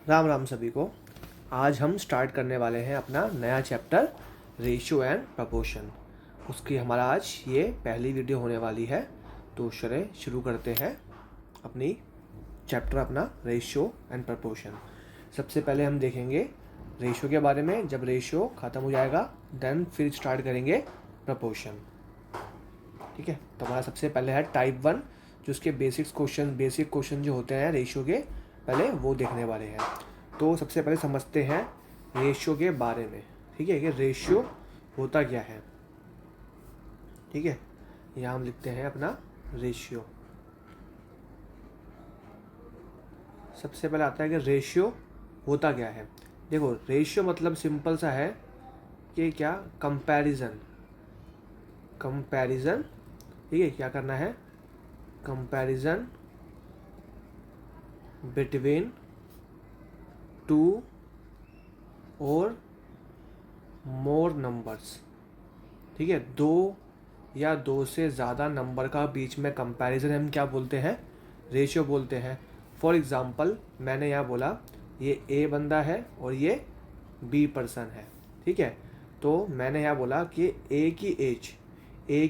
राम राम सभी को। आज हम स्टार्ट करने वाले हैं अपना नया चैप्टर रेशियो एंड प्रपोर्शन। उसकी हमारा आज ये पहली वीडियो होने वाली है। तो चलिए शुरू करते हैं अपनी चैप्टर अपना रेशियो एंड प्रपोर्शन। सबसे पहले हम देखेंगे रेशियो के बारे में। जब रेशियो ख़त्म हो जाएगा देन फिर स्टार्ट करेंगे प्रपोर्शन। ठीक है, तो हमारा सबसे पहले है टाइप 1, जो उसके बेसिक क्वेश्चन जो होते हैं रेशियो के, पहले वो देखने वाले हैं। तो सबसे पहले समझते हैं रेशियो के बारे में। ठीक है, कि रेशियो होता क्या है। ठीक है, यहाँ हम लिखते हैं अपना रेशियो। सबसे पहले आता है कि रेशियो होता क्या है। देखो, रेशियो मतलब सिंपल सा है कि क्या, कंपैरिजन। कंपैरिजन, ठीक है, क्या करना है, कंपैरिजन बिटवीन टू और मोर नंबर्स। ठीक है, दो या दो से ज़्यादा नंबर का बीच में कंपैरिजन हम क्या बोलते हैं, रेशियो बोलते हैं। फॉर एग्ज़ाम्पल मैंने यहाँ बोला ये ए बंदा है और ये बी पर्सन है। ठीक है, तो मैंने यहाँ बोला कि ए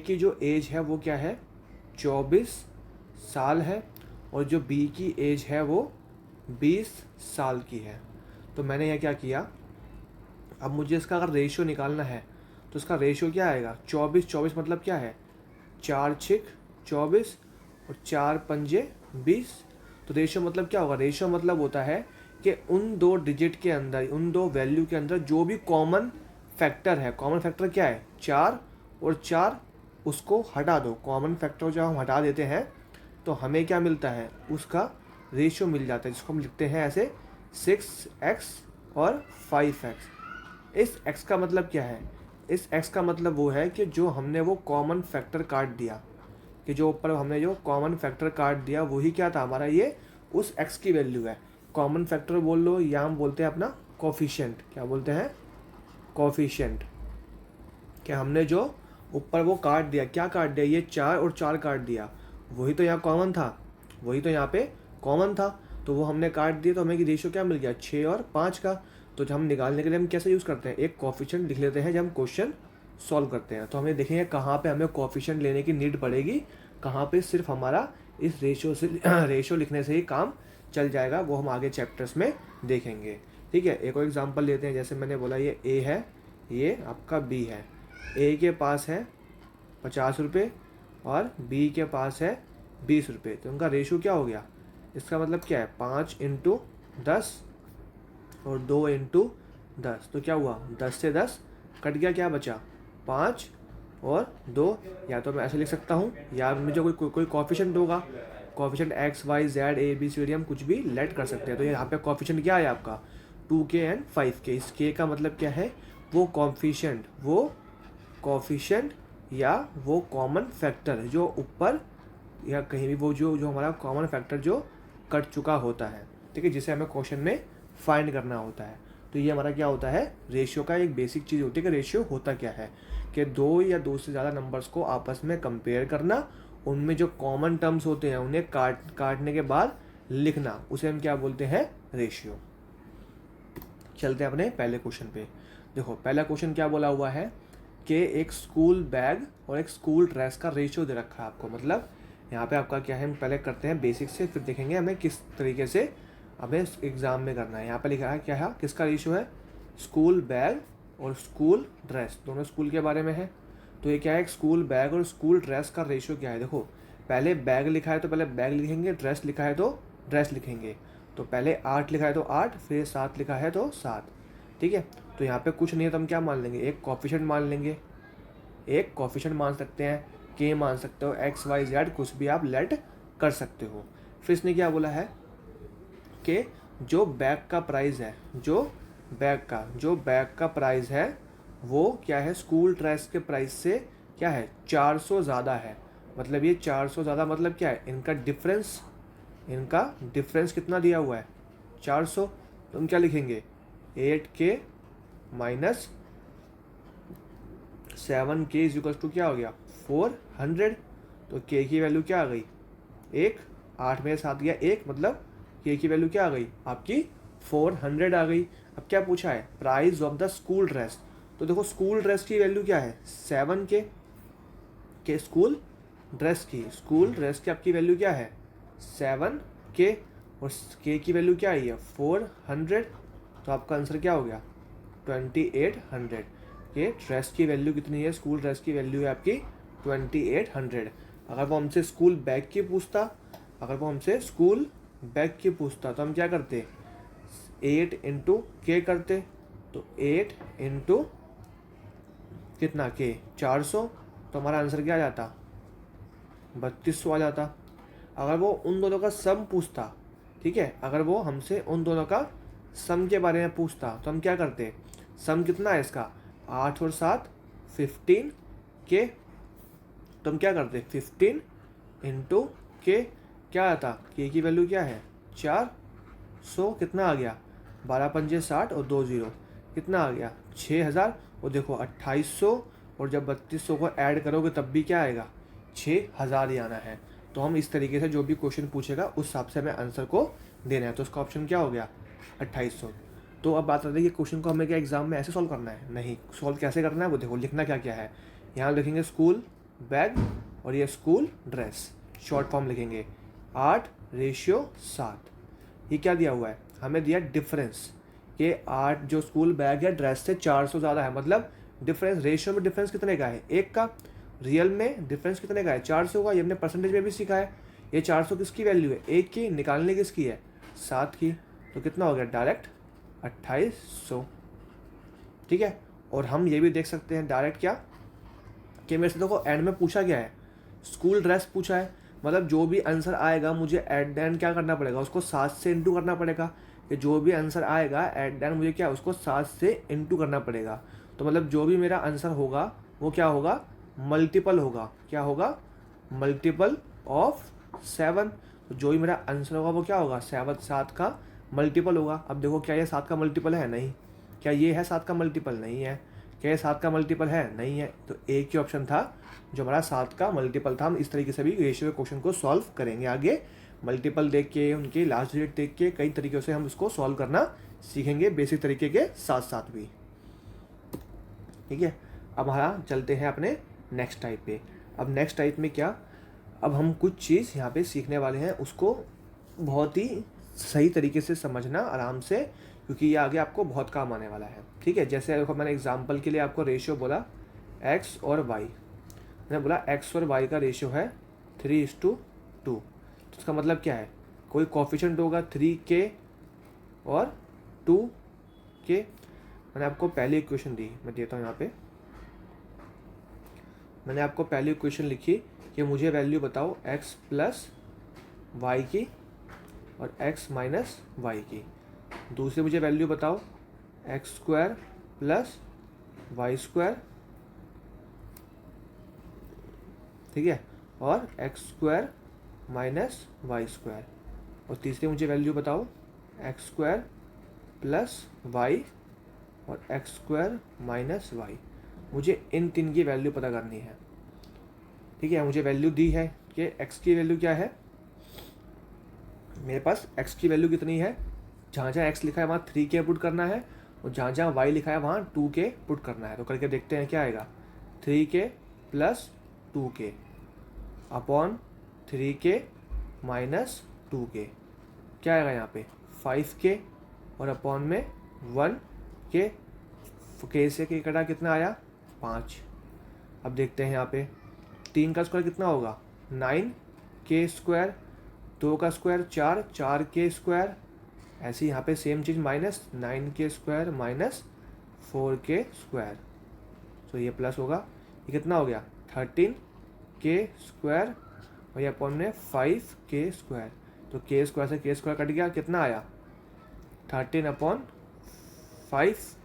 की जो एज है वो क्या है, 24 साल है, और जो बी की एज है वो 20 साल की है। तो मैंने यहाँ क्या किया, अब मुझे इसका अगर रेशियो निकालना है तो इसका रेशियो क्या आएगा, 24 मतलब क्या है, 4 छिक 24 और 4 पंजे 20। तो रेशियो मतलब क्या होगा, रेशियो मतलब होता है कि उन दो डिजिट के अंदर, उन दो वैल्यू के अंदर जो भी कॉमन फैक्टर है, कॉमन फैक्टर क्या है, 4 और 4, उसको हटा दो। कॉमन फैक्टर जब हम हटा देते हैं तो हमें क्या मिलता है, उसका रेशियो मिल जाता है, जिसको हम लिखते हैं ऐसे 6x और 5x। इस x का मतलब क्या है, इस x का मतलब वो है कि जो हमने वो कॉमन फैक्टर काट दिया, कि जो ऊपर हमने जो कॉमन फैक्टर काट दिया वही क्या था हमारा, ये उस x की वैल्यू है। कॉमन फैक्टर बोल लो या हम बोलते हैं अपना कोफिशिएंट। क्या बोलते हैं, कोफिशिएंट। कि हमने जो ऊपर वो काट दिया, क्या काट दिया, ये 4 और 4 काट दिया, वही तो यहाँ कॉमन था, वही तो यहाँ पे कॉमन था, तो वो हमने काट दिया। तो हमें कि रेशियो क्या मिल गया, 6 और 5 का। तो जब हम निकालने के लिए हम कैसे यूज़ करते हैं, एक कोफिशिएंट लिख लेते हैं जब हम क्वेश्चन सॉल्व करते हैं। तो हमें देखेंगे कहाँ पे हमें कोफिशिएंट लेने की नीड पड़ेगी, कहाँ पे सिर्फ हमारा इस रेशियो से रेशियो लिखने से ही काम चल जाएगा, वो हम आगे चैप्टर्स में देखेंगे। ठीक है, एक और एग्जांपल लेते हैं। जैसे मैंने बोला ये ए है, ये आपका बी है। ए के पास है 50 रुपये और बी के पास है 20 रुपये, तो उनका रेशियो क्या हो गया, इसका मतलब क्या है, 5 × 10 और 2 × 10। तो क्या हुआ, 10 से 10 कट गया, क्या बचा, 5 और 2। या तो मैं ऐसे लिख सकता हूँ, या मुझे कोई कॉफिशेंट होगा, coefficient x y z a b c d, हम कुछ भी लेट कर सकते हैं। तो यहाँ पे कॉफिशेंट क्या है आपका, 2k एंड 5k। इस k का मतलब क्या है, वो कॉफिशेंट या वो कॉमन फैक्टर जो ऊपर या कहीं भी वो जो जो हमारा कॉमन फैक्टर जो कट चुका होता है। ठीक है, जिसे हमें क्वेश्चन में फाइंड करना होता है। तो ये हमारा क्या होता है, रेशियो का एक बेसिक चीज़ होती है कि रेशियो होता क्या है, कि दो या दो से ज़्यादा नंबर्स को आपस में कंपेयर करना, उनमें जो कॉमन टर्म्स होते हैं उन्हें काटने के बाद लिखना, उसे हम क्या बोलते हैं, रेशियो। चलते हैं अपने पहले क्वेश्चन पे। देखो, पहला क्वेश्चन क्या बोला हुआ है कि एक स्कूल बैग और एक स्कूल ड्रेस का रेशियो दे रखा है आपको। मतलब यहाँ पे आपका क्या है, हम पहले करते हैं बेसिक से, फिर देखेंगे हमें किस तरीके से हमें एग्ज़ाम में करना है। यहाँ पे लिखा है क्या है, किसका रेशियो है, स्कूल बैग और स्कूल ड्रेस, दोनों स्कूल के बारे में है। तो ये क्या है, एक स्कूल बैग और स्कूल ड्रेस का रेशियो क्या है। देखो, पहले बैग लिखा है तो पहले बैग लिखेंगे, ड्रेस लिखा है तो ड्रेस लिखेंगे। तो पहले 8 लिखा है तो 8, फिर 7 लिखा है तो 7। ठीक है, तो यहाँ पे कुछ नहीं है तो हम क्या मान लेंगे, एक कॉफिशेंट मान लेंगे, एक कॉफिशेंट मान सकते हैं, के मान सकते हो, एक्स वाई जेड कुछ भी आप लेट कर सकते हो। फिर इसने क्या बोला है कि जो बैग का प्राइस है, जो बैग का प्राइस है वो क्या है, स्कूल ड्रेस के प्राइस से क्या है, 400 ज़्यादा है। मतलब ये 400 ज़्यादा मतलब क्या है, इनका डिफरेंस कितना दिया हुआ है, 400। तो हम क्या लिखेंगे, 8k minus 7k is equal to क्या हो गया, 400। तो k की वैल्यू क्या आ गई, 1, 8 में 7 गया 1, मतलब k की वैल्यू क्या आ गई आपकी 400 आ गई। अब क्या पूछा है, price of the school dress. तो देखो स्कूल ड्रेस की वैल्यू क्या है, 7 के स्कूल ड्रेस की आपकी वैल्यू क्या है, 7 के, और के की वैल्यू क्या आई है, 400। तो आपका आंसर क्या हो गया, 2800। ये ड्रेस की वैल्यू कितनी है, स्कूल ड्रेस की वैल्यू है आपकी 2800। अगर वो हमसे स्कूल बैग की पूछता, तो हम क्या करते, 8 × के करते। तो 8 × कितना के, 400। तो हमारा आंसर क्या आ जाता, 3200 आ जाता। अगर वो उन दोनों का सम पूछता, ठीक है, अगर वो हमसे उन दोनों का सम के बारे में पूछता तो हम क्या करते, सम कितना है इसका, 8 और 7 15 के। तो हम क्या करते, 15 × के, क्या आता, के की वैल्यू क्या है 400, कितना आ गया, 12×5 60 और 2 0, कितना आ गया 6000। और देखो 2800 और जब 3200 को ऐड करोगे तब भी क्या आएगा, 6000 ही आना है। तो हम इस तरीके से जो भी क्वेश्चन पूछेगा उस हिसाब से हमें आंसर को देना है। तो उसका ऑप्शन क्या हो गया, 2800। तो अब बात आती है कि क्वेश्चन को हमें क्या एग्जाम में ऐसे सॉल्व करना है, नहीं, सॉल्व कैसे करना है वो देखो, लिखना क्या क्या है। यहाँ लिखेंगे स्कूल बैग और ये स्कूल ड्रेस, शॉर्ट फॉर्म लिखेंगे 8:7। ये क्या दिया हुआ है, हमें दिया डिफरेंस कि 8 जो स्कूल बैग है ड्रेस से 400 ज़्यादा है, मतलब डिफरेंस, रेशियो में डिफरेंस कितने का है, 1 का। रियल में डिफरेंस कितने का है, 400 का। ये हमने परसेंटेज में भी सीखा है। ये 400 किसकी वैल्यू है, 1 की, निकालने किसकी है, 7 की। तो कितना हो गया, डायरेक्ट 2800। ठीक है। और हम ये भी देख सकते हैं डायरेक्ट क्या, कि मेरे से देखो एंड में पूछा गया है, स्कूल ड्रेस पूछा है, मतलब जो भी आंसर आएगा मुझे एट द एंड क्या करना पड़ेगा, उसको 7 से इंटू करना पड़ेगा। कि जो भी आंसर आएगा एट द एंड मुझे क्या, उसको 7 से इंटू करना पड़ेगा। तो मतलब जो भी मेरा आंसर होगा वो क्या होगा, मल्टीपल होगा। क्या होगा, मल्टीपल ऑफ 7। तो जो भी मेरा आंसर होगा वो क्या होगा, 7 का मल्टीपल होगा। अब देखो क्या ये 7 का मल्टीपल है, नहीं। क्या ये है 7 का मल्टीपल, नहीं है। क्या ये 7 का मल्टीपल है, नहीं है। तो एक ही ऑप्शन था जो हमारा 7 का मल्टीपल था। हम इस तरीके से भी रेशियो के क्वेश्चन को सॉल्व करेंगे आगे, मल्टीपल देख के, उनके लास्ट डिजिट देख के, कई तरीक़ों से हम इसको सॉल्व करना सीखेंगे, बेसिक तरीके के साथ साथ भी। ठीक है। अब हमारा चलते हैं अपने नेक्स्ट टाइप पे। अब नेक्स्ट टाइप में क्या, अब हम कुछ चीज़ यहाँ पे सीखने वाले हैं, उसको बहुत ही सही तरीके से समझना आराम से, क्योंकि ये आगे आपको बहुत काम आने वाला है। ठीक है। जैसे देखो मैंने एग्जांपल के लिए आपको रेशियो बोला x और y, मैंने बोला x और y का रेशियो है 3:2। तो इसका मतलब क्या है, कोई कोफिशिएंट होगा 3k और 2k। मैंने आपको पहली इक्वेशन दी, मैं देता हूँ यहाँ पे, मैंने आपको पहली इक्वेशन लिखी कि मुझे वैल्यू बताओ x + y की और x - y की। दूसरी मुझे वैल्यू बताओ x² + y², ठीक है, और x² - y²। और तीसरी मुझे वैल्यू बताओ x² + y और x² - y। मुझे इन तीन की वैल्यू पता करनी है। ठीक है। मुझे वैल्यू दी है कि x की वैल्यू क्या है, मेरे पास x की वैल्यू कितनी है, जहाँ जहाँ x लिखा है वहाँ 3k पुट करना है, और जहाँ जहाँ y लिखा है वहाँ 2k पुट करना है। तो करके देखते हैं क्या आएगा, 3k + 2k upon 3k - 2k, क्या आएगा यहाँ पे 5k, और अपॉन में 1k। k से k कटा कितना आया, 5। अब देखते हैं यहाँ पे 3 का स्क्वायर कितना होगा, 9k², 2 का स्क्वायर 4, 4k²। ऐसे यहाँ पे सेम चीज़ -9k² - 4k²। तो ये प्लस होगा, ये कितना हो गया 13k², और ये अपॉन में 5k²। तो k² से k² कट गया, कितना आया 13/5।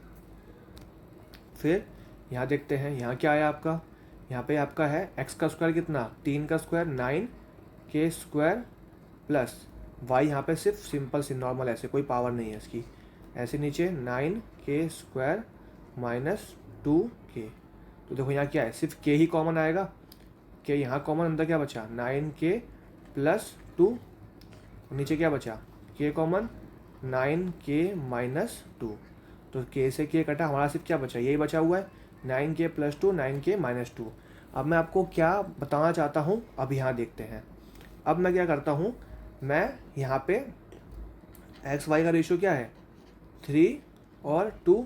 फिर यहाँ देखते हैं यहाँ क्या आया आपका, यहाँ पे आपका है x का स्क्वायर कितना, 3 का स्क्वायर 9k² प्लस y, यहाँ पे सिर्फ सिंपल सी नॉर्मल, ऐसे कोई पावर नहीं है इसकी, ऐसे नीचे 9k² - 2k। तो देखो यहाँ क्या है, सिर्फ k ही कॉमन आएगा, k यहाँ कॉमन, अंदर क्या बचा 9k + 2, नीचे क्या बचा k कॉमन, 9k-2। तो k से k कटा, हमारा सिर्फ क्या बचा, यही बचा हुआ है 9k+2 9k-2। अब मैं आपको क्या बताना चाहता हूँ, अब यहाँ देखते हैं। अब मैं क्या करता हूँ, मैं यहाँ पे एक्स वाई का रेशियो क्या है 3 और 2।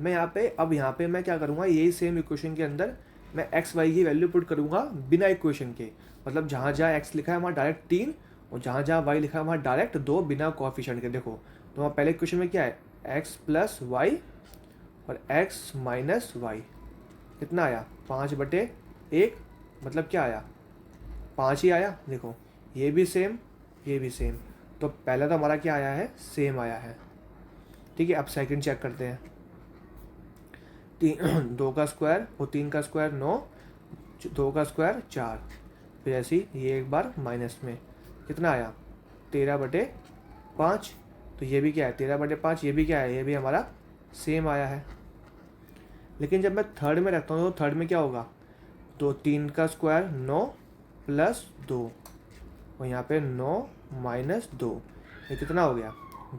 मैं यहाँ पे मैं क्या करूँगा, यही सेम इक्वेशन के अंदर मैं एक्स वाई की वैल्यू पुट करूँगा बिना इक्वेशन के। मतलब जहाँ जहाँ एक्स लिखा है वहाँ डायरेक्ट 3 और जहाँ जहाँ वाई लिखा है वहाँ डायरेक्ट 2 बिना कोएफिशिएंट के। देखो तो वहाँ पहले इक्वेशन में क्या है, एक्स प्लस वाई और एक्स माइनस वाई, कितना आया 5/1, मतलब क्या आया 5 ही आया। देखो ये भी सेम, ये भी सेम, तो पहला तो हमारा क्या आया है, सेम आया है। ठीक है, अब सेकंड चेक करते हैं। 2 का स्क्वायर और 3 का स्क्वायर 9, 2 का स्क्वायर 4, फिर ऐसे ही ये एक बार माइनस में, कितना आया 13/5। तो ये भी क्या है 13/5, ये भी क्या है, ये भी हमारा सेम आया है। लेकिन जब मैं थर्ड में रखता हूँ तो थर्ड में क्या होगा, तो 3 का स्क्वायर 9 प्लस 2 और यहाँ पे 9 माइनस 2, ये कितना हो गया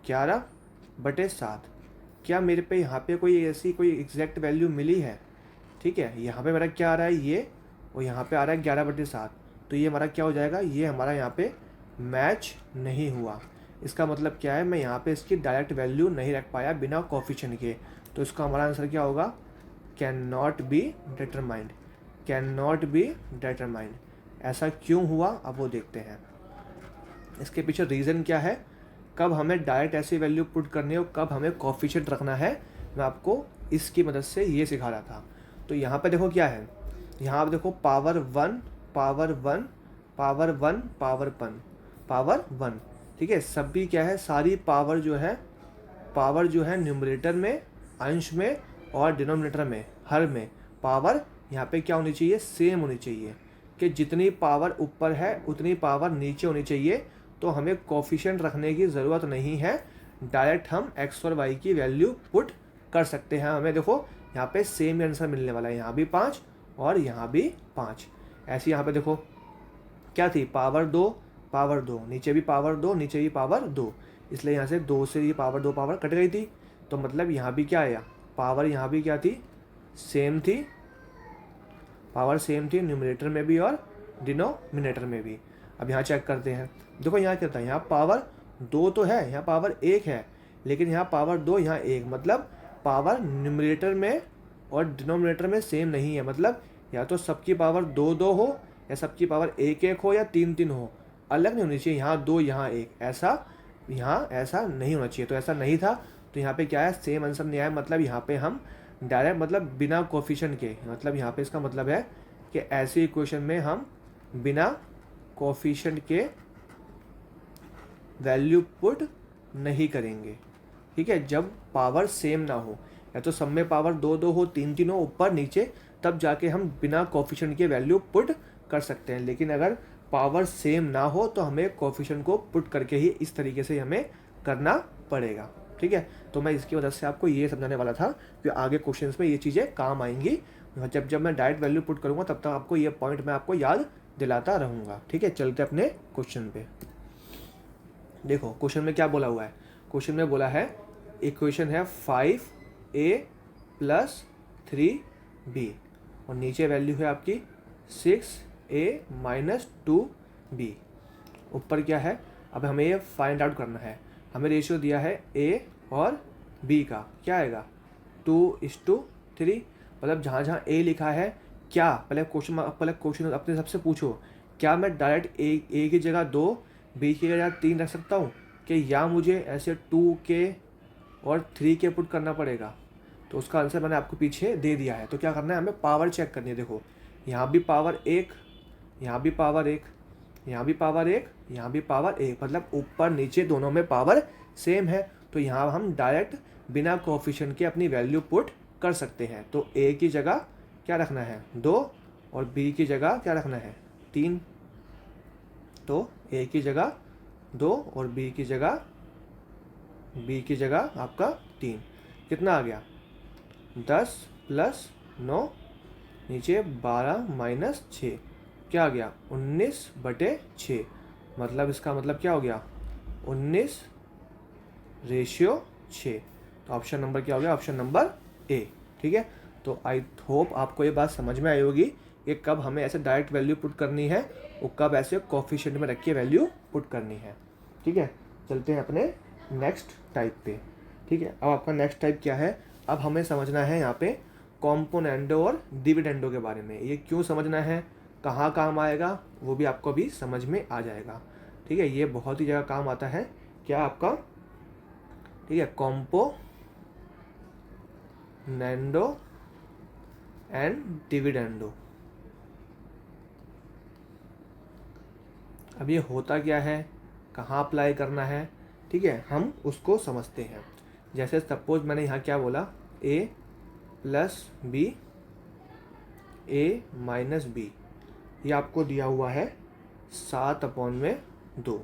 11/7। क्या मेरे पे यहाँ पे कोई ऐसी कोई एग्जैक्ट वैल्यू मिली है। ठीक है, यहाँ पे मेरा क्या आ रहा है ये, और यहाँ पे आ रहा है 11/7। तो ये हमारा क्या हो जाएगा, ये हमारा यहाँ पे मैच नहीं हुआ। इसका मतलब क्या है, मैं यहाँ पे इसकी डायरेक्ट वैल्यू नहीं रख पाया बिना कोएफिशिएंट के। तो इसका हमारा आंसर क्या होगा, can not be determined, can not be determined. ऐसा क्यों हुआ, अब वो देखते हैं। इसके पीछे रीज़न क्या है, कब हमें डायरेक्ट ऐसी वैल्यू पुट करनी है और कब हमें कोएफिशिएंट रखना है, मैं आपको इसकी मदद से ये सिखा रहा था। तो यहाँ पे देखो क्या है, यहाँ पे देखो पावर 1 पावर 1 पावर 1 पावर 1। ठीक है, सभी क्या है, सारी पावर जो है न्यूमरेटर में, अंश में और डिनोमिनेटर में, हर में पावर यहाँ पे क्या होनी चाहिए, सेम होनी चाहिए। कि जितनी पावर ऊपर है उतनी पावर नीचे होनी चाहिए। तो हमें कोएफिशिएंट रखने की ज़रूरत नहीं है, डायरेक्ट हम एक्स और वाई की वैल्यू पुट कर सकते हैं। हमें देखो यहाँ पे सेम आंसर मिलने वाला है, यहाँ भी 5 और यहाँ भी 5। ऐसे यहाँ पे देखो क्या थी, पावर 2 नीचे भी पावर 2 नीचे भी पावर 2, इसलिए यहाँ से 2 से ये पावर 2 पावर कट गई थी। तो मतलब यहाँ भी क्या आया, पावर यहाँ भी क्या थी, सेम थी, पावर सेम थी न्यूमरेटर में भी और डिनोमिनेटर में भी। अब यहाँ चेक करते हैं, देखो यहाँ क्या था, यहाँ पावर 2 तो है, यहाँ पावर 1 है, लेकिन यहाँ पावर 2 यहाँ 1, मतलब पावर न्यूमरेटर में और डिनोमिनेटर में सेम नहीं है। मतलब या तो सबकी पावर 2 हो या सबकी पावर 1 हो या 3 हो, अलग नहीं होनी चाहिए, यहाँ 2 यहाँ 1, ऐसा यहाँ ऐसा नहीं होना चाहिए। तो ऐसा नहीं था, तो यहाँ पे क्या है, सेम आंसर नहीं आया। मतलब यहाँ पे हम डायरेक्ट, मतलब बिना कोएफिशिएंट के, मतलब यहाँ पे इसका मतलब है कि ऐसी इक्वेशन में हम बिना कोएफिशिएंट के वैल्यू पुट नहीं करेंगे। ठीक है, जब पावर सेम ना हो, या तो सब में पावर 2 हो 3 हो ऊपर नीचे, तब जाके हम बिना कोएफिशिएंट के वैल्यू पुट कर सकते हैं। लेकिन अगर पावर सेम ना हो तो हमें कोएफिशिएंट को पुट करके ही इस तरीके से हमें करना पड़ेगा। ठीक है, तो मैं इसकी वजह से आपको ये समझाने वाला था कि आगे क्वेश्चंस में ये चीज़ें काम आएंगी। जब मैं डायरेक्ट वैल्यू पुट करूँगा तब तक आपको ये पॉइंट मैं आपको याद दिलाता रहूँगा। ठीक है, चलते अपने क्वेश्चन पे। देखो क्वेश्चन में क्या बोला हुआ है, क्वेश्चन में बोला है इक्वेशन है 5a + 3b और नीचे वैल्यू है आपकी 6a - 2b। ऊपर क्या है, अब हमें ये फाइंड आउट करना है। हमें रेशियो दिया है a और b का, क्या आएगा 2:3। मतलब जहाँ जहाँ a लिखा है, क्या पहले क्वेश्चन अपने सबसे पूछो, क्या मैं डायरेक्ट a की जगह 2, b की जगह 3 रख सकता हूँ, कि या मुझे ऐसे 2k और 3k पुट करना पड़ेगा। तो उसका आंसर मैंने आपको पीछे दे दिया है। तो क्या करना है, हमें पावर चेक करनी है। देखो यहाँ भी पावर 1, यहाँ भी पावर 1, यहाँ भी पावर 1, यहाँ भी पावर 1, मतलब ऊपर नीचे दोनों में पावर सेम है। तो यहाँ हम डायरेक्ट बिना कोएफिशिएंट के अपनी वैल्यू पुट कर सकते हैं। तो a की जगह क्या रखना है 2 और b की जगह क्या रखना है 3। तो a की जगह 2 और b की जगह आपका 3, कितना आ गया 10 + 9 नीचे 12 - 6, क्या आ गया 19/6। मतलब इसका मतलब क्या हो गया 19 रेशियो 6। तो ऑप्शन नंबर क्या हो गया? Option number A. ठीक है, तो आई होप आपको ये बात समझ में आई होगी कि कब हमें ऐसे डायरेक्ट वैल्यू पुट करनी है और कब ऐसे कोफिशिएंट में रख के वैल्यू पुट करनी है। ठीक है, चलते हैं अपने नेक्स्ट टाइप पे। ठीक है, अब आपका नेक्स्ट टाइप क्या है? अब हमें समझना है यहाँ पे कॉम्पोनेंडो और डिविडेंडो के बारे में। ये क्यों समझना है, कहाँ काम आएगा, वो भी आपको भी समझ में आ जाएगा। ठीक है, ये बहुत ही जगह काम आता है। क्या आपका? ठीक है, कॉम्पोनेंडो एंड डिविडेंडो। अब ये होता क्या है, कहाँ अप्लाई करना है? ठीक है, हम उसको समझते हैं। जैसे सपोज मैंने यहाँ क्या बोला, a plus b, a minus b, ये आपको दिया हुआ है 7/2।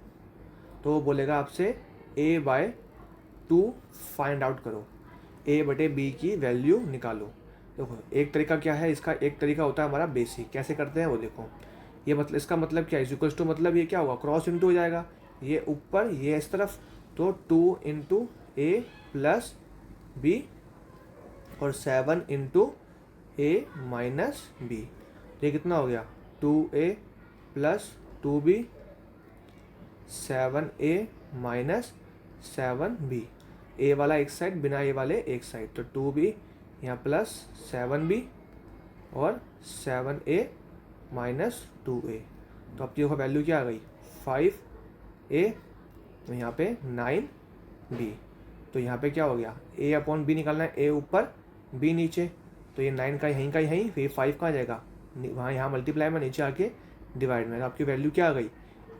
तो वो बोलेगा आपसे a/2 फाइंड आउट करो, a/b की वैल्यू निकालो। देखो एक तरीका क्या है इसका, एक तरीका होता है हमारा बेसिक। कैसे करते हैं वो देखो। ये मतलब इसका मतलब क्या है, इक्वल्स टू मतलब ये क्या होगा, क्रॉस इंटू हो जाएगा, ये ऊपर ये इस तरफ, तो 2 इंटू ए प्लस बी और 7 इंटू ए माइनस बी। ये कितना हो गया? 2a plus 2b 7a minus 7b। ए वाला एक साइड, बिना ए वाले एक साइड, तो 2b यहाँ प्लस 7b और 7a माइनस 2a। तो अब देखो वैल्यू क्या आ गई, 5a, तो यहाँ पे 9b। तो यहाँ पे क्या हो गया, a/b निकालना है, a ऊपर b नीचे, तो ये 9 का यहीं का यहीं, फिर 5 कहाँ जाएगा वहाँ, यहाँ मल्टीप्लाई में नीचे आके डिवाइड में। तो आपकी वैल्यू क्या आ गई,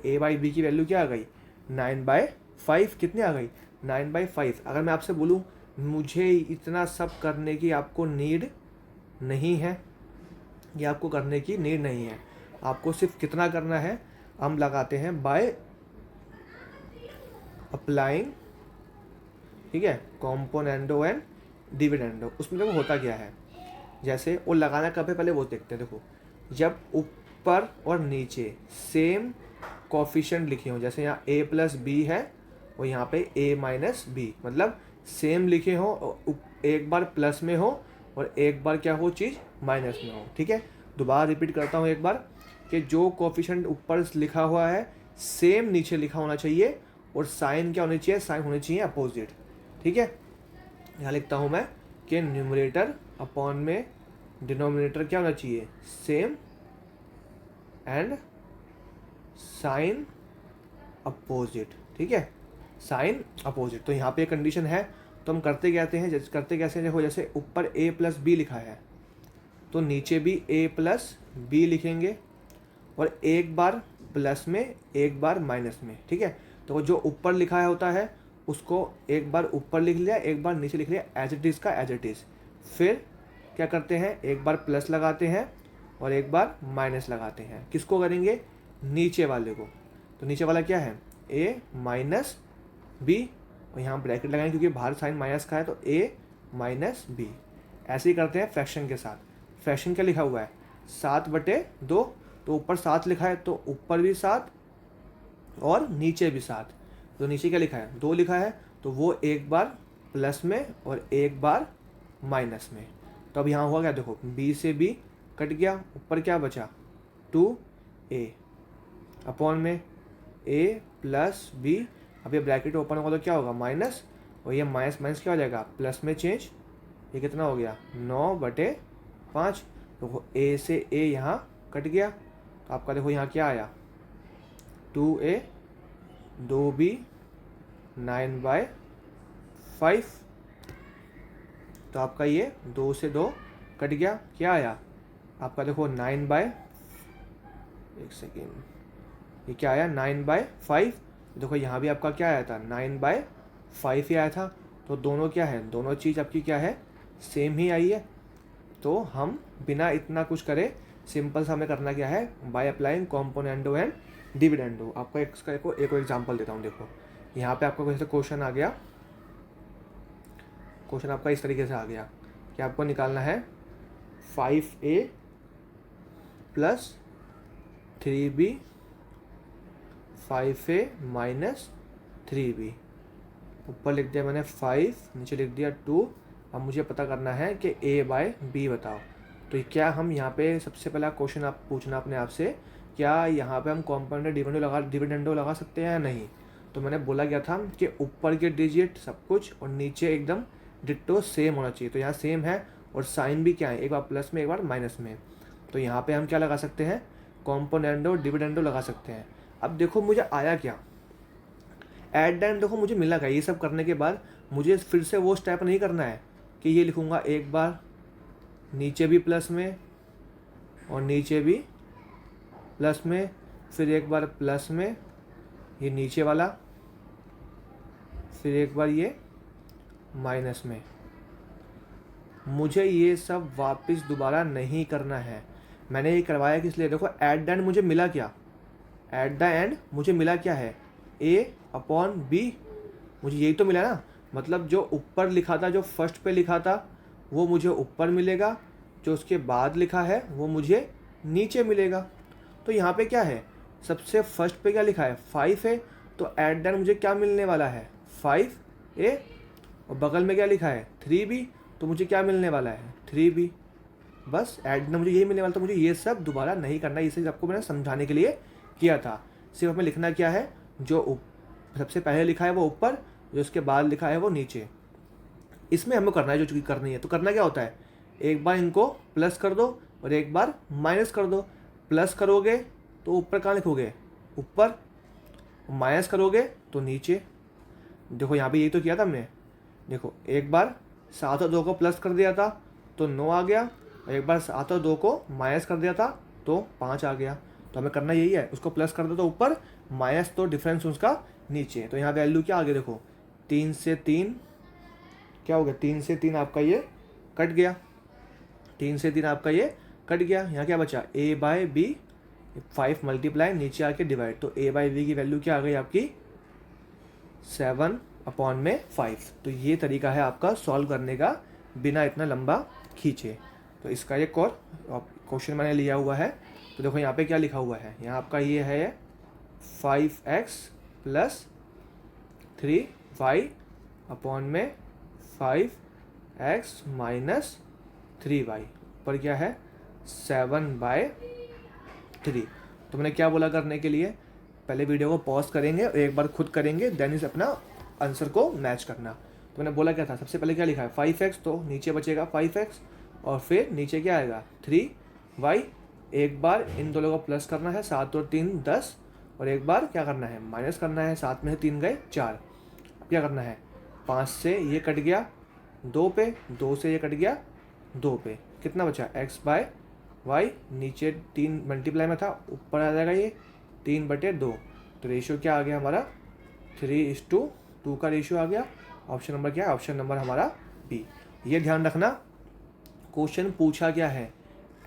a/b की वैल्यू क्या आ गई, 9/5। कितनी आ गई, 9/5। अगर मैं आपसे बोलूँ मुझे इतना सब करने की आपको नीड नहीं है, ये आपको करने की नीड नहीं है, आपको सिर्फ कितना करना है, हम लगाते हैं बाय अप्लाइंग, ठीक है, कॉम्पोनेंडो एंड डिविडेंडो। उसमें देखो होता क्या है, जैसे वो लगाना कब है पहले वो देखते हैं। देखो जब ऊपर और नीचे सेम कोफिशिएंट लिखे हो, जैसे यहाँ a प्लस बी है और यहाँ पे a माइनस बी, मतलब सेम लिखे हो, एक बार प्लस में हो और एक बार क्या हो चीज़ माइनस में हो। ठीक है, दोबारा रिपीट करता हूँ एक बार, कि जो कोफिशिएंट ऊपर लिखा हुआ है सेम नीचे लिखा होना चाहिए और साइन क्या होनी चाहिए, साइन होनी चाहिए अपोजिट। ठीक है, यहाँ लिखता हूँ मैं कि न्यूमरेटर अपॉन में डिनोमिनेटर क्या होना चाहिए, सेम एंड साइन अपोजिट। ठीक है, साइन अपोजिट। तो यहाँ पे कंडीशन है, तो हम करते कहते हैं, जैसे करते कैसे, देखो जैसे ऊपर a प्लस बी लिखा है तो नीचे भी a प्लस बी लिखेंगे, और एक बार प्लस में एक बार माइनस में। ठीक है, तो जो ऊपर लिखा है होता है उसको एक बार ऊपर लिख लिया, एक बार नीचे लिख लिया, एज इट इज़ का एज इट इज़। फिर क्या करते हैं, एक बार प्लस लगाते हैं और एक बार माइनस लगाते हैं। किसको करेंगे, नीचे वाले को। तो नीचे वाला क्या है, a माइनस बी, और यहाँ ब्रैकेट लगाएंगे क्योंकि बाहर साइन माइनस का है, तो a माइनस बी। ऐसे ही करते हैं फ्रैक्शन के साथ। फ्रैक्शन क्या लिखा हुआ है, 7/2, तो ऊपर 7 लिखा है तो ऊपर भी 7 और नीचे भी 7। तो नीचे क्या लिखा है, 2 लिखा है, तो वो एक बार प्लस में और एक बार माइनस में। तो अब यहाँ हुआ क्या, देखो b से b कट गया, ऊपर क्या बचा 2a अपॉन में a प्लस b। अब ये ब्रैकेट ओपन होगा तो क्या होगा, माइनस, और ये माइनस माइनस क्या हो जाएगा, प्लस में चेंज। ये कितना हो गया, 9/5। तो a से a यहाँ कट गया, तो आपका देखो यहाँ क्या आया, 2a 2b 9/5। तो आपका ये 2 से 2 कट गया, क्या आया आपका, देखो 1 सेकेंड, ये क्या आया 9/5। देखो यहाँ भी आपका क्या आया था, 9/5 ही आया था। तो दोनों क्या है, दोनों चीज़ आपकी क्या है, सेम ही आई है। तो हम बिना इतना कुछ करे सिंपल सा हमें करना क्या है, by applying componendo and dividendo. आपको इसका एक एग्जांपल देता हूँ। देखो यहाँ पे आपका जैसे क्वेश्चन आ गया, क्वेश्चन आपका इस तरीके से आ गया कि आपको निकालना है 5a plus 3b 5a minus 3b। ऊपर लिख दिया मैंने 5, नीचे लिख दिया 2। अब मुझे पता करना है कि A/B बताओ। तो क्या हम यहाँ पे सबसे पहला क्वेश्चन आप पूछना अपने आप से, क्या यहाँ पे हम कॉम्पाउंडेड डिविडेंडो लगा सकते हैं या नहीं। तो मैंने बोला गया था कि ऊपर के डिजिट सब कुछ और नीचे एकदम डिट्टो सेम होना चाहिए। तो यहाँ सेम है और साइन भी क्या है, एक बार प्लस में एक बार माइनस में। तो यहाँ पे हम क्या लगा सकते हैं, कॉम्पोनेंडो डिविडेंडो लगा सकते हैं। अब देखो मुझे आया क्या, एट द एंड देखो मुझे मिला क्या। ये सब करने के बाद मुझे फिर से वो स्टेप नहीं करना है कि ये लिखूँगा एक बार नीचे भी प्लस में और नीचे भी प्लस में, फिर एक बार प्लस में ये नीचे वाला, फिर एक बार ये माइनस में। मुझे ये सब वापस दोबारा नहीं करना है। मैंने ये करवाया किस लिए, देखो एट द एंड मुझे मिला क्या, एट द एंड मुझे मिला क्या है, A/B। मुझे यही तो मिला ना, मतलब जो ऊपर लिखा था, जो फर्स्ट पे लिखा था वो मुझे ऊपर मिलेगा, जो उसके बाद लिखा है वो मुझे नीचे मिलेगा। तो यहाँ पे क्या है, सबसे फर्स्ट पे क्या लिखा है 5 है, तो एट द एंड मुझे क्या मिलने वाला है 5A। और बगल में क्या लिखा है 3B, तो मुझे क्या मिलने वाला है 3B। बस एट द एंड मुझे यही मिलने वाला। तो मुझे ये सब दोबारा नहीं करना, इसे आपको मैंने समझाने के लिए किया था। सिर्फ हमें लिखना क्या है, जो सबसे पहले लिखा है वो ऊपर, जो उसके बाद लिखा है वो नीचे। इसमें हमें करना है जो चीज़ करनी है। तो करना क्या होता है, एक बार इनको प्लस कर दो और एक बार माइनस कर दो। प्लस करोगे तो ऊपर कहाँ लिखोगे, ऊपर, माइनस करोगे तो नीचे। देखो यहाँ पे यही तो किया था हमने। देखो एक बार 7 और 2 को प्लस कर दिया था तो 9 आ गया, और एक बार 7 और 2 को माइनस कर दिया था तो 5 आ गया। तो हमें करना यही है, उसको प्लस कर दो तो ऊपर, माइनस तो डिफरेंस उसका नीचे। तो यहाँ वैल्यू क्या आ गया, देखो 3 से 3 क्या हो गया, 3 से 3 आपका ये कट गया, 3 से 3 आपका ये कट गया। यहाँ क्या बचा A/B, 5 मल्टीप्लाई नीचे आके डिवाइड। तो A/B की वैल्यू क्या आ गई आपकी 7/5। तो ये तरीका है आपका सॉल्व करने का बिना इतना लंबा खींचे। तो इसका एक और क्वेश्चन मैंने लिया हुआ है। तो देखो यहाँ पे क्या लिखा हुआ है, यहाँ आपका ये है 5x + 3y अपॉन में 5x - 3y पर क्या है 7/3। तो मैंने क्या बोला करने के लिए, पहले वीडियो को पॉज करेंगे और एक बार खुद करेंगे, देन इस अपना आंसर को मैच करना। तो मैंने बोला क्या था, सबसे पहले क्या लिखा है 5x, तो नीचे बचेगा 5x और फिर नीचे क्या आएगा 3y। एक बार इन दोनों को प्लस करना है, 7 और 3 10, और एक बार क्या करना है माइनस करना है, 7 में से 3 गए 4। अब क्या करना है, 5 से ये कट गया 2 पे, 2 से ये कट गया 2 पे, कितना बचा x/y। नीचे 3 मल्टीप्लाई में था, ऊपर आ जाएगा ये 3/2। तो रेशियो क्या आ गया हमारा 3:2 का रेशियो आ गया। ऑप्शन नंबर क्या है, ऑप्शन नंबर हमारा बी। ये ध्यान रखना क्वेश्चन पूछा क्या है,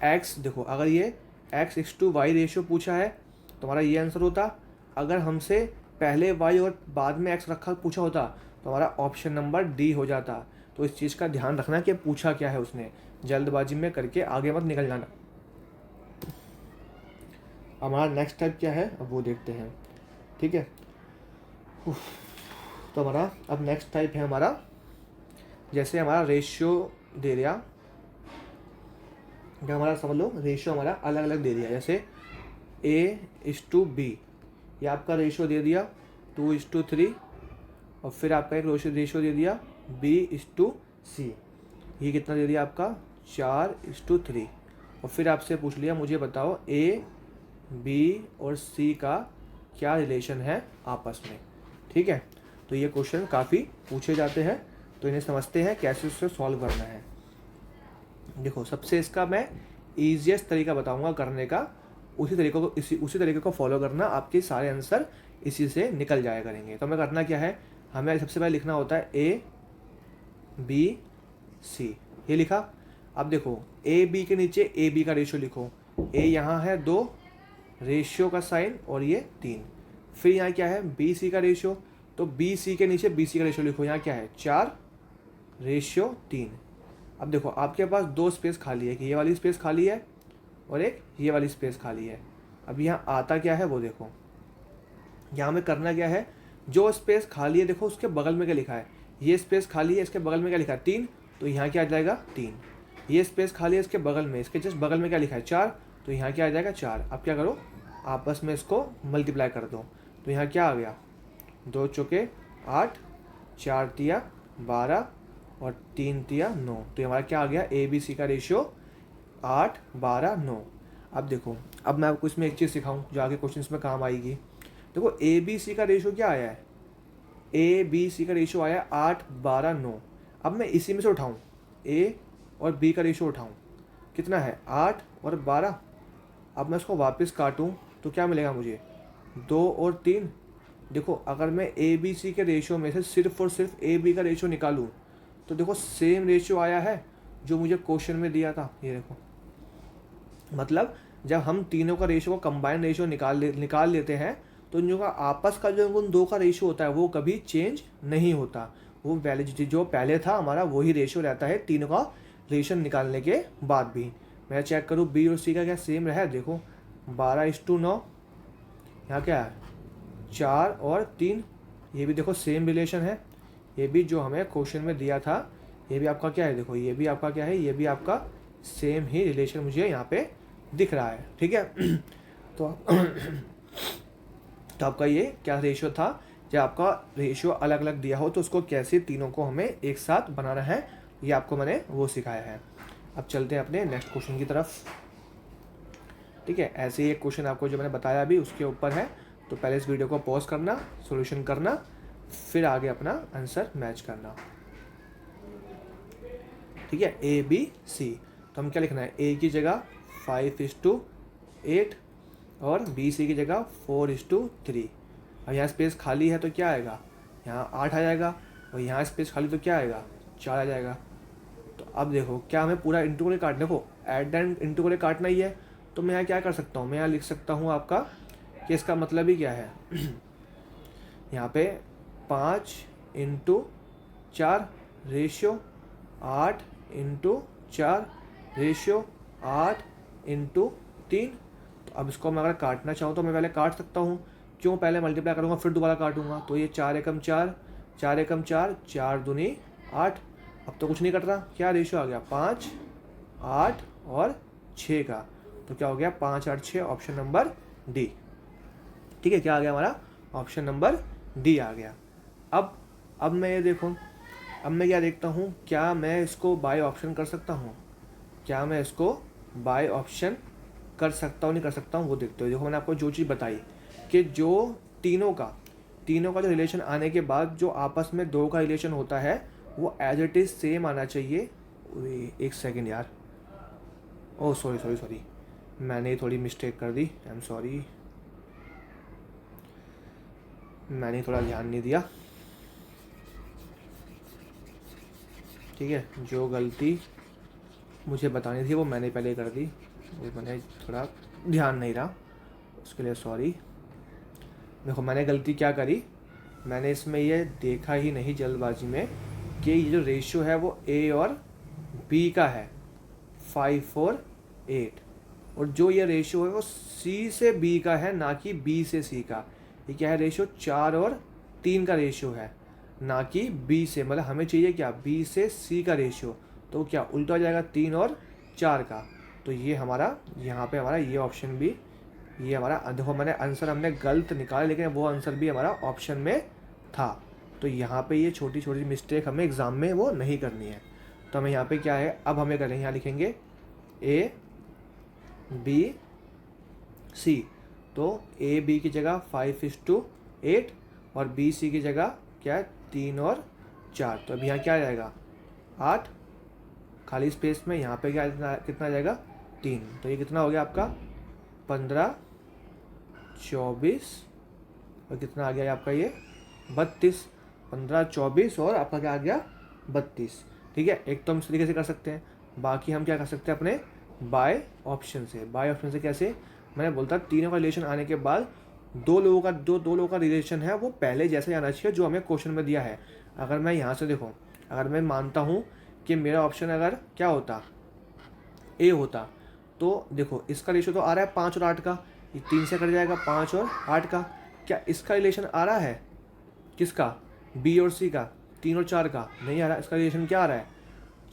x। देखो अगर ये x:y रेशियो पूछा है तो हमारा ये आंसर होता। अगर हमसे पहले y और बाद में x रखा पूछा होता तो हमारा ऑप्शन नंबर डी हो जाता। तो इस चीज़ का ध्यान रखना कि पूछा क्या है उसने, जल्दबाजी में करके आगे मत निकल जाना। हमारा नेक्स्ट टाइप क्या है अब वो देखते हैं, ठीक है। तो हमारा अब नेक्स्ट टाइप है हमारा, जैसे हमारा रेशियो दे दिया, जो हमारा समझ लो रेशियो हमारा अलग अलग दे दिया, जैसे A:B, ये आपका रेशियो दे दिया 2:3, और फिर आपका एक रेशियो दे दिया B:C, ये कितना दे दिया आपका 4:3। और फिर आपसे पूछ लिया मुझे बताओ A, B और C का क्या रिलेशन है आपस में, ठीक है। तो ये क्वेश्चन काफ़ी पूछे जाते हैं, तो इन्हें समझते हैं कैसे उससे सॉल्व करना है। देखो सबसे इसका मैं ईजिएस्ट तरीका बताऊंगा करने का, उसी तरीके को फॉलो करना, आपके सारे आंसर इसी से निकल जाया करेंगे। तो हमें करना क्या है, हमें सबसे पहले लिखना होता है A/B/C, ये लिखा। अब देखो A/B के नीचे AB का रेशियो लिखो, A यहाँ है 2, रेशियो का साइन, और ये 3। फिर यहाँ क्या है BC का रेशियो, तो BC के नीचे BC का रेशियो लिखो, यहाँ क्या है 4:3। अब देखो आपके पास 2 स्पेस खाली है, कि ये वाली स्पेस खाली है और एक ये वाली स्पेस खाली है। अब यहाँ आता क्या है वो देखो, यहाँ में करना क्या है, जो स्पेस खाली है देखो उसके बगल में क्या लिखा है, ये स्पेस खाली है, इसके बगल में क्या लिखा है 3, तो यहाँ क्या आ जाएगा 3। ये स्पेस खाली है इसके बगल में, इसके जस्ट बगल में क्या लिखा है 4, तो यहाँ क्या आ जाएगा 4। अब क्या करो, आपस में इसको मल्टीप्लाई कर दो, तो यहाँ क्या आ गया 2 चौके 8, 4 तिया 12 और 3 तिया 9। तो हमारा क्या आ गया ए बी सी का रेशियो 8 12 9। अब देखो, अब मैं आपको इसमें एक चीज़ सिखाऊं जो आगे क्वेश्चन में काम आएगी। देखो ए बी सी का रेशियो क्या आया है, ए बी सी का रेशियो आया 8 12 9। अब मैं इसी में से उठाऊं, ए और बी का रेशियो उठाऊं, कितना है 8 और 12। अब मैं इसको वापस काटूं तो क्या मिलेगा मुझे 2 और 3। देखो अगर मैं ए बी सी के रेशियो में से सिर्फ और सिर्फ ए बी का रेशियो निकालूं तो देखो सेम रेशियो आया है जो मुझे क्वेश्चन में दिया था। ये देखो, मतलब जब हम तीनों का रेशियो को कंबाइंड रेशियो निकाल लेते हैं तो इन का आपस का जो उन दो का रेशियो होता है वो कभी चेंज नहीं होता। वो वैल्यू जो पहले था हमारा वही रेशियो रहता है तीनों का रेशियो निकालने के बाद भी। मैं चेक करूँ बी और सी का क्या सेम रहा है, देखो 12:9, यहाँ क्या है 4 और 3, ये भी देखो सेम रिलेशन है। ये भी जो हमें क्वेश्चन में दिया था ये भी आपका क्या है, देखो ये भी आपका क्या है, ये भी आपका सेम ही रिलेशन मुझे यहाँ पे दिख रहा है। ठीक है तो तो आपका ये क्या रेशियो था, जब आपका रेशियो अलग अलग दिया हो तो उसको कैसे तीनों को हमें एक साथ बनाना है, ये आपको मैंने वो सिखाया है। अब चलते हैं अपने नेक्स्ट क्वेश्चन की तरफ। ठीक है, ऐसे ही एक क्वेश्चन आपको जो मैंने बताया अभी उसके ऊपर है, तो पहले इस वीडियो को पॉज करना, सॉल्यूशन करना, फिर आगे अपना आंसर मैच करना। ठीक है, ए बी सी, तो हम क्या लिखना है, ए की जगह 5:8 और बी सी की जगह 4:3। अब यहाँ स्पेस खाली है तो क्या आएगा, यहाँ 8 आ जाएगा, और यहाँ स्पेस खाली तो क्या आएगा 4 आ जाएगा। तो अब देखो क्या हमें पूरा इंटू को काटने को एड एंड इंटू को काटना ही है, तो मैं यहाँ क्या कर सकता हूँ, मैं यहाँ लिख सकता हूँ आपका कि इसका मतलब ही क्या है यहाँ पे 5:4 रेशियो 8:4 रेशियो 8:3। तो अब इसको मैं अगर काटना चाहूँ तो मैं पहले काट सकता हूँ, क्यों, पहले मल्टीप्लाई करूँगा फिर दोबारा काटूंगा। तो ये 4 एकम 4, 4 एकम 4, 4 दूनी 8। अब तो कुछ नहीं कट रहा, क्या रेशियो आ गया 5 8 और 6 का, तो क्या हो गया 5 8 6, ऑप्शन नंबर डी। ठीक है, क्या आ गया हमारा ऑप्शन नंबर डी आ गया। अब मैं ये देखूँ, अब मैं क्या देखता हूँ, क्या मैं इसको बाय ऑप्शन कर सकता हूँ, क्या मैं इसको बाय ऑप्शन कर सकता हूँ नहीं कर सकता हूँ वो देखते हो। देखो मैंने आपको जो चीज़ बताई कि जो तीनों का जो रिलेशन आने के बाद जो आपस में दो का रिलेशन होता है वो एज इट इज़ सेम आना चाहिए। एक सेकेंड यार, ओह सॉरी, मैंने थोड़ी मिस्टेक कर दी, आई एम सॉरी, मैंने थोड़ा ध्यान नहीं दिया। ठीक है, जो गलती मुझे बतानी थी वो मैंने पहले कर दी, वो मैंने थोड़ा ध्यान नहीं रहा, उसके लिए सॉरी। देखो मैंने गलती क्या करी, मैंने इसमें ये देखा ही नहीं जल्दबाजी में कि ये जो रेशियो है वो ए और बी का है 5 और 8, और जो ये रेशियो है वो सी से बी का है ना कि बी से सी का। ये क्या है रेशियो 4 और 3 का रेशियो है ना कि बी से, मतलब हमें चाहिए क्या बी से सी का रेशियो, तो क्या उल्टा हो जाएगा 3 और 4 का। तो ये हमारा यहाँ पे हमारा ये ऑप्शन भी, ये हमारा देखो मैंने आंसर हमने गलत निकाला लेकिन वो आंसर भी हमारा ऑप्शन में था। तो यहाँ पे ये छोटी छोटी मिस्टेक हमें एग्ज़ाम में वो नहीं करनी है। तो हमें यहाँ पे क्या है, अब हमें करेंगे यहाँ लिखेंगे ए बी सी, तो ए बी की जगह 5:8 और बी सी की जगह क्या है 3 और 4। तो अब यहाँ क्या आ जाएगा 8, खाली स्पेस में यहाँ पे क्या कितना आ जाएगा 3, तो ये कितना हो गया आपका 15 24 और कितना आ गया आपका ये 32, 15 24 और आपका क्या आ गया 32। ठीक है, एक तो हम इस तरीके से कर सकते हैं, बाकी हम क्या कर सकते हैं अपने बाय ऑप्शन से। बाय ऑप्शन से कैसे, मैंने बोलता तीनों का रिलेशन आने के बाद दो लोगों का रिलेशन है वो पहले जैसे आना चाहिए जो हमें क्वेश्चन में दिया है। अगर मैं यहाँ से देखो, अगर मैं मानता हूँ कि मेरा ऑप्शन अगर क्या होता ए होता, तो देखो इसका रेशियो तो आ रहा है 5 और 8 का, ये 3 से कट जाएगा 5 और 8 का, क्या इसका रिलेशन आ रहा है किसका, बी और सी का, 3 और 4 का नहीं आ रहा, इसका रिलेशन क्या आ रहा है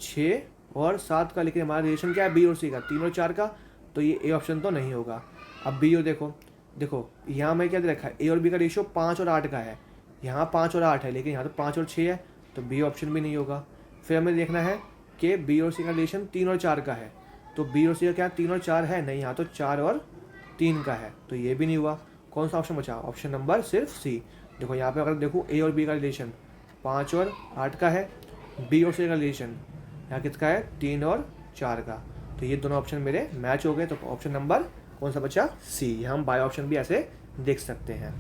6 और 7 का, लेकिन हमारा रिलेशन क्या है बी और सी का, 3 और 4 का, तो ये ए ऑप्शन तो नहीं होगा। अब बी और देखो, देखो यहाँ मैं क्या दे रखा है, ए और बी का रेशियो 5 और 8 का है, यहाँ 5 और 8 है, लेकिन यहाँ तो 5 और 6 है, तो बी ऑप्शन भी नहीं होगा। फिर हमें देखना है कि बी और सी का रिलेशन 3 और 4 का है, तो बी और सी का क्या 3 और 4 है, नहीं यहाँ तो 4 और 3 का है, तो ये भी नहीं हुआ। कौन सा ऑप्शन बचा, ऑप्शन नंबर सिर्फ सी। देखो यहाँ पे अगर देखो ए और बी का रिलेशन 5 और 8 का है, बी और सी का रिलेशन यहाँ किसका है 3 और 4 का, तो ये दोनों ऑप्शन मेरे मैच हो गए, तो ऑप्शन नंबर कौन सा बचा, सी। ये हम बाय ऑप्शन भी ऐसे देख सकते हैं।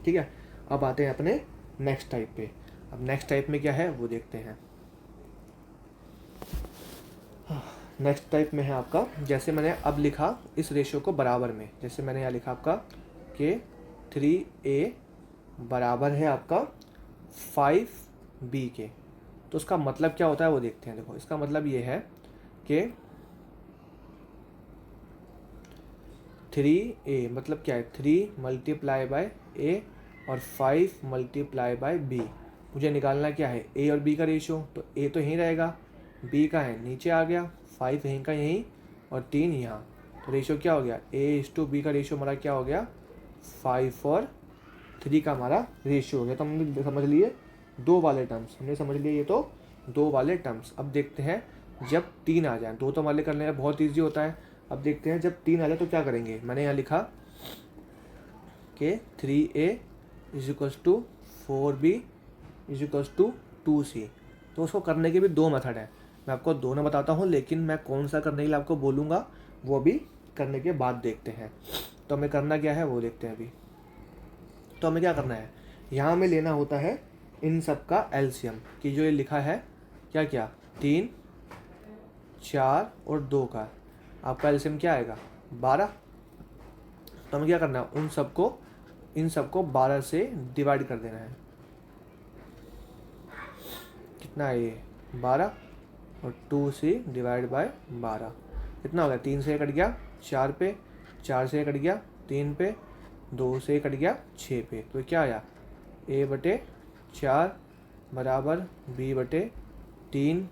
ठीक है, अब आते हैं अपने नेक्स्ट टाइप पे। अब नेक्स्ट टाइप में क्या है वो देखते हैं। नेक्स्ट टाइप में है आपका, जैसे मैंने अब लिखा इस रेशियो को बराबर में, जैसे मैंने यहाँ लिखा आपका कि 3A बराबर है आपका 5B के, तो उसका मतलब क्या होता है वो देखते हैं। देखो इसका मतलब ये है कि 3A मतलब क्या है 3 मल्टीप्लाई बाय A और 5 मल्टीप्लाई बाय B। मुझे निकालना क्या है A और B का रेशियो, तो A तो यहीं रहेगा, B का है नीचे आ गया, 5 यहीं का यहीं और 3 यहाँ, तो रेशियो क्या हो गया A/B का रेशियो हमारा क्या हो गया 5 और 3 का हमारा रेशियो हो गया। तो हमने समझ लिए 2 वाले टर्म्स, हमने समझ लिए ये तो 2 वाले टर्म्स। अब देखते हैं जब 3 आ जाए, 2 तो हमारे करने में बहुत ईजी होता है। अब देखते हैं जब 3 आ जाए तो क्या करेंगे। मैंने यहाँ लिखा कि 3A = 4B = 2C, तो उसको करने के भी 2 मेथड है, मैं आपको दोनों बताता हूँ, लेकिन मैं कौन सा करने के लिए आपको बोलूँगा वो भी करने के बाद देखते हैं। तो हमें करना क्या है वो देखते हैं अभी। तो हमें क्या करना है, यहाँ हमें लेना होता है इन सब का एलसीएम, कि जो ये लिखा है क्या क्या 3, 4 और 2 का, आपका एलसीएम क्या आएगा 12। तो हमें क्या करना है इन सबको 12 से डिवाइड कर देना है। कितना है ये 12 और 2C डिवाइड बाय 12 कितना हो गया, 3 से कट गया 4 पे, 4 से कट गया 3 पे, 2 से कट गया 6 पे, तो क्या आया A/4 बराबर B/3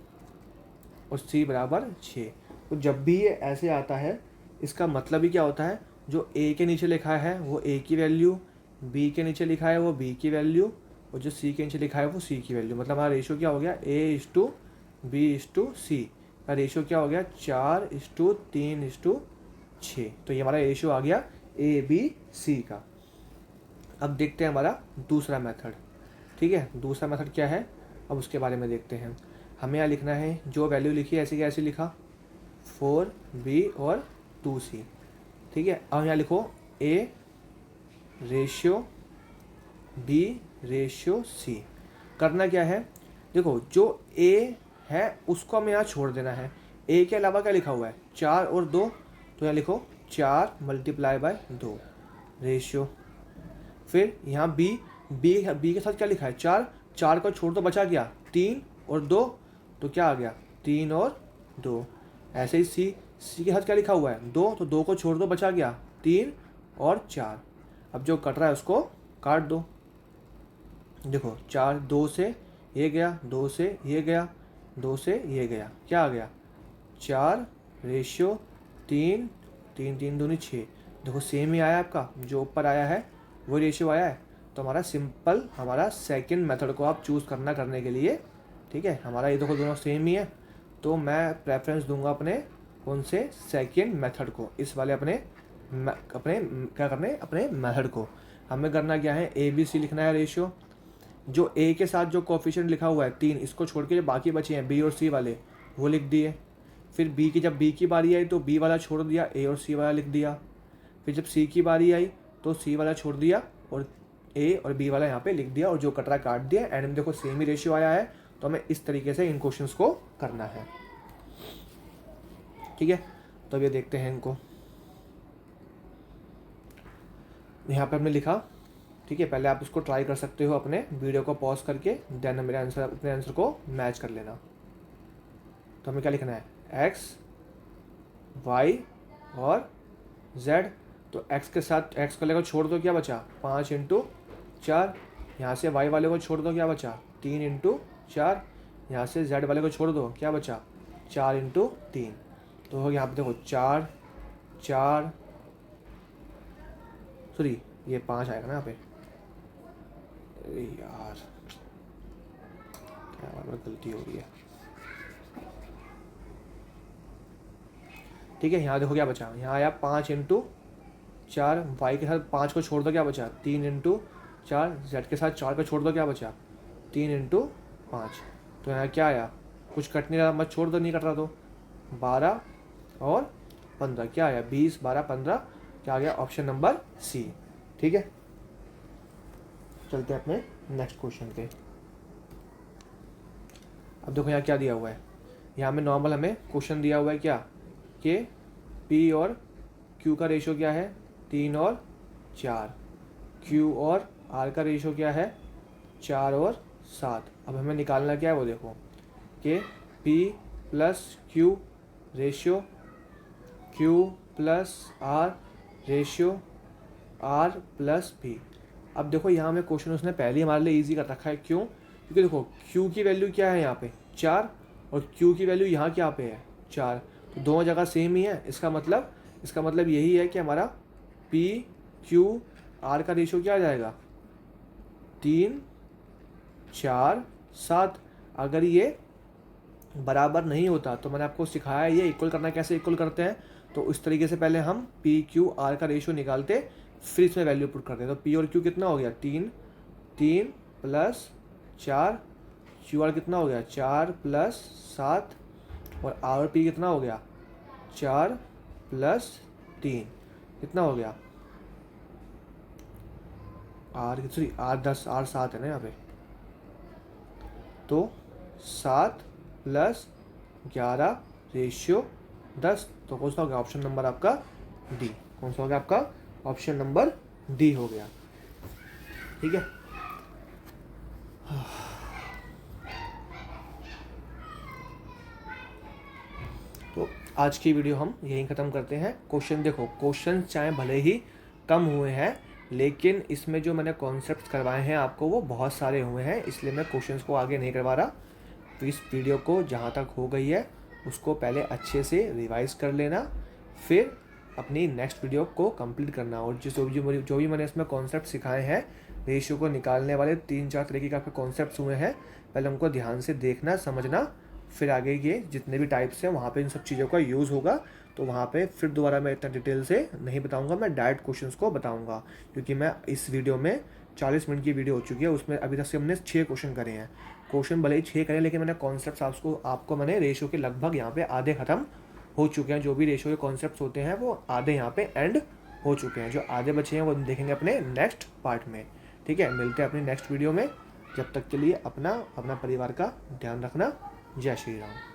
और C बराबर 6। तो जब भी ये ऐसे आता है इसका मतलब ही क्या होता है, जो A के नीचे लिखा है वो A की वैल्यू, B के नीचे लिखा है वो B की वैल्यू, और जो C के नीचे लिखा है वो C की वैल्यू। मतलब हमारा रेशियो क्या हो गया A/B/C का रेशियो क्या हो गया 4:3:6। तो ये हमारा रेशियो आ गया ABC का। अब देखते हैं हमारा दूसरा मेथड। ठीक है, दूसरा मेथड क्या है अब उसके बारे में देखते हैं। हमें यहाँ लिखना है जो वैल्यू लिखी है ऐसे क्या ऐसे लिखा 4B और 2C। ठीक है, अब यहाँ लिखो A/B/C। करना क्या है, देखो जो A है उसको हमें यहाँ छोड़ देना है। A के अलावा क्या लिखा हुआ है 4 और 2, तो यहाँ लिखो 4 मल्टीप्लाई बाय 2 रेशियो। फिर यहाँ B के साथ क्या लिखा है 4, 4 को छोड़ तो बचा गया 3 और 2, तो क्या आ गया 3 और 2। ऐसे ही C के साथ क्या लिखा हुआ है 2, तो 2 को छोड़ दो बचा गया 3 और 4। अब जो कट रहा है उसको काट दो। देखो 4 2 से ये गया, 2 से ये गया, 2 से ये गया, क्या आ गया 4 रेशियो 3, 3 3 दूनी 6। देखो सेम ही आया आपका, जो ऊपर आया है वो रेशियो आया है। तो हमारा सिंपल हमारा सेकंड मेथड को आप चूज़ करने के लिए। ठीक है, हमारा ये देखो दोनों सेम ही है, तो मैं प्रेफरेंस दूंगा अपने कौन से सेकंड मेथड को, इस वाले अपने क्या करने अपने मेथड को। हमें करना क्या है ABC लिखना है रेशियो, जो A के साथ जो कोफिशिएंट लिखा हुआ है 3, इसको छोड़ के जो बाकी बचे हैं B और C वाले वो लिख दिए। फिर जब B की बारी आई तो B वाला छोड़ दिया, A और C वाला लिख दिया। फिर जब C की बारी आई तो C वाला छोड़ दिया और A और B वाला यहाँ पे लिख दिया, और जो कटरा काट दिया। एंड में देखो सेम ही रेशियो आया है, तो हमें इस तरीके से इन क्वेश्चंस को करना है। ठीक है, तो अब ये देखते हैं इनको। यहाँ पे हमने लिखा, ठीक है, पहले आप इसको ट्राई कर सकते हो अपने वीडियो को पॉज करके, देन मेरे अपने आंसर को मैच कर लेना। तो हमें क्या लिखना है x, y और z। तो x के साथ x को लेकर छोड़ दो, क्या बचा 5 × 4, यहाँ से y वाले को छोड़ दो, क्या बचा 3 इंटू 4, यहाँ से z वाले को छोड़ दो, क्या बचा 4 इंटू 3। तो हो यहाँ पे देखो 4 4, सॉरी ये 5 आएगा ना यहाँ पे, अरे यार क्या बार गलती हो रही है। ठीक है, यहाँ देखो क्या बचा, यहाँ आया 5 इंटू 4, वाई के साथ 5 को छोड़ दो, क्या बचा 3 इंटू 4, जेड के साथ 4 को छोड़ दो, क्या बचा 3 इंटू 5। तो यहाँ क्या आया, कुछ कट नहीं रहा, मत छोड़ दो, नहीं कट रहा तो 12 और 15 क्या आया 20 12 15, क्या आ गया ऑप्शन नंबर सी। ठीक है, चलते हैं अपने नेक्स्ट क्वेश्चन पे। अब देखो यहाँ क्या दिया हुआ है, यहाँ में नॉर्मल हमें क्वेश्चन दिया हुआ है क्या कि पी और क्यू का रेशो क्या है 3 और 4, क्यू और आर का रेशो क्या है 4 और 7। अब हमें निकालना क्या है वो देखो कि P plus q ratio q plus r ratio r plus P। अब देखो यहाँ में क्वेश्चन उसने पहले ही हमारे लिए इजी कर रखा है, क्यों, क्योंकि देखो Q की वैल्यू क्या है यहाँ पे 4 और Q की वैल्यू यहाँ क्या पे है 4, तो दोनों जगह सेम ही है। इसका मतलब यही है कि हमारा P Q R का रेशियो क्या आ जाएगा 3 4 7। अगर ये बराबर नहीं होता तो मैंने आपको सिखाया ये इक्वल करना कैसे इक्वल करते हैं। तो इस तरीके से पहले हम P Q R का रेशियो निकालते, फिर इसमें वैल्यू पुट करते। तो P और Q कितना हो गया 3 प्लस 4, Q R कितना हो गया 4 प्लस 7, और R और P कितना हो गया 4 प्लस 3, कितना हो गया R 7 है ना यहाँ पे, तो 7 प्लस 11 रेशियो 10। तो कौन सा हो गया ऑप्शन नंबर आपका डी, कौन सा हो गया आपका ऑप्शन नंबर डी हो गया। ठीक है, तो आज की वीडियो हम यहीं ख़त्म करते हैं। क्वेश्चन देखो, क्वेश्चन चाहे भले ही कम हुए हैं लेकिन इसमें जो मैंने कॉन्सेप्ट्स करवाए हैं आपको वो बहुत सारे हुए हैं, इसलिए मैं क्वेश्चंस को आगे नहीं करवा रहा। तो इस वीडियो को जहाँ तक हो गई है उसको पहले अच्छे से रिवाइज कर लेना, फिर अपनी नेक्स्ट वीडियो को कंप्लीट करना। और जो भी मैंने इसमें कॉन्सेप्ट सिखाए हैं, रेशियो को निकालने वाले 3-4 तरीके के आपके कॉन्सेप्ट्स हुए हैं, पहले उनको ध्यान से देखना समझना, फिर आगे ये जितने भी टाइप्स हैं वहाँ पे इन सब चीज़ों का यूज़ होगा। तो वहाँ पे फिर दोबारा मैं इतना डिटेल से नहीं बताऊँगा, मैं डायरेक्ट क्वेश्चंस को बताऊँगा, क्योंकि मैं इस वीडियो में 40 मिनट की वीडियो हो चुकी है, उसमें अभी तक से हमने 6 क्वेश्चन करे हैं। क्वेश्चन भले ही 6 करे लेकिन मैंने कॉन्सेप्ट आपको मैंने रेशियो के लगभग यहाँ पे आधे ख़त्म हो चुके हैं। जो भी रेशियो के कॉन्सेप्ट्स होते हैं वो आधे यहाँ पे एंड हो चुके हैं, जो आधे बचे हैं वो देखेंगे अपने नेक्स्ट पार्ट में। ठीक है, मिलते हैं अपनी नेक्स्ट वीडियो में, जब तक के लिए अपना परिवार का ध्यान रखना। जय श्री राम।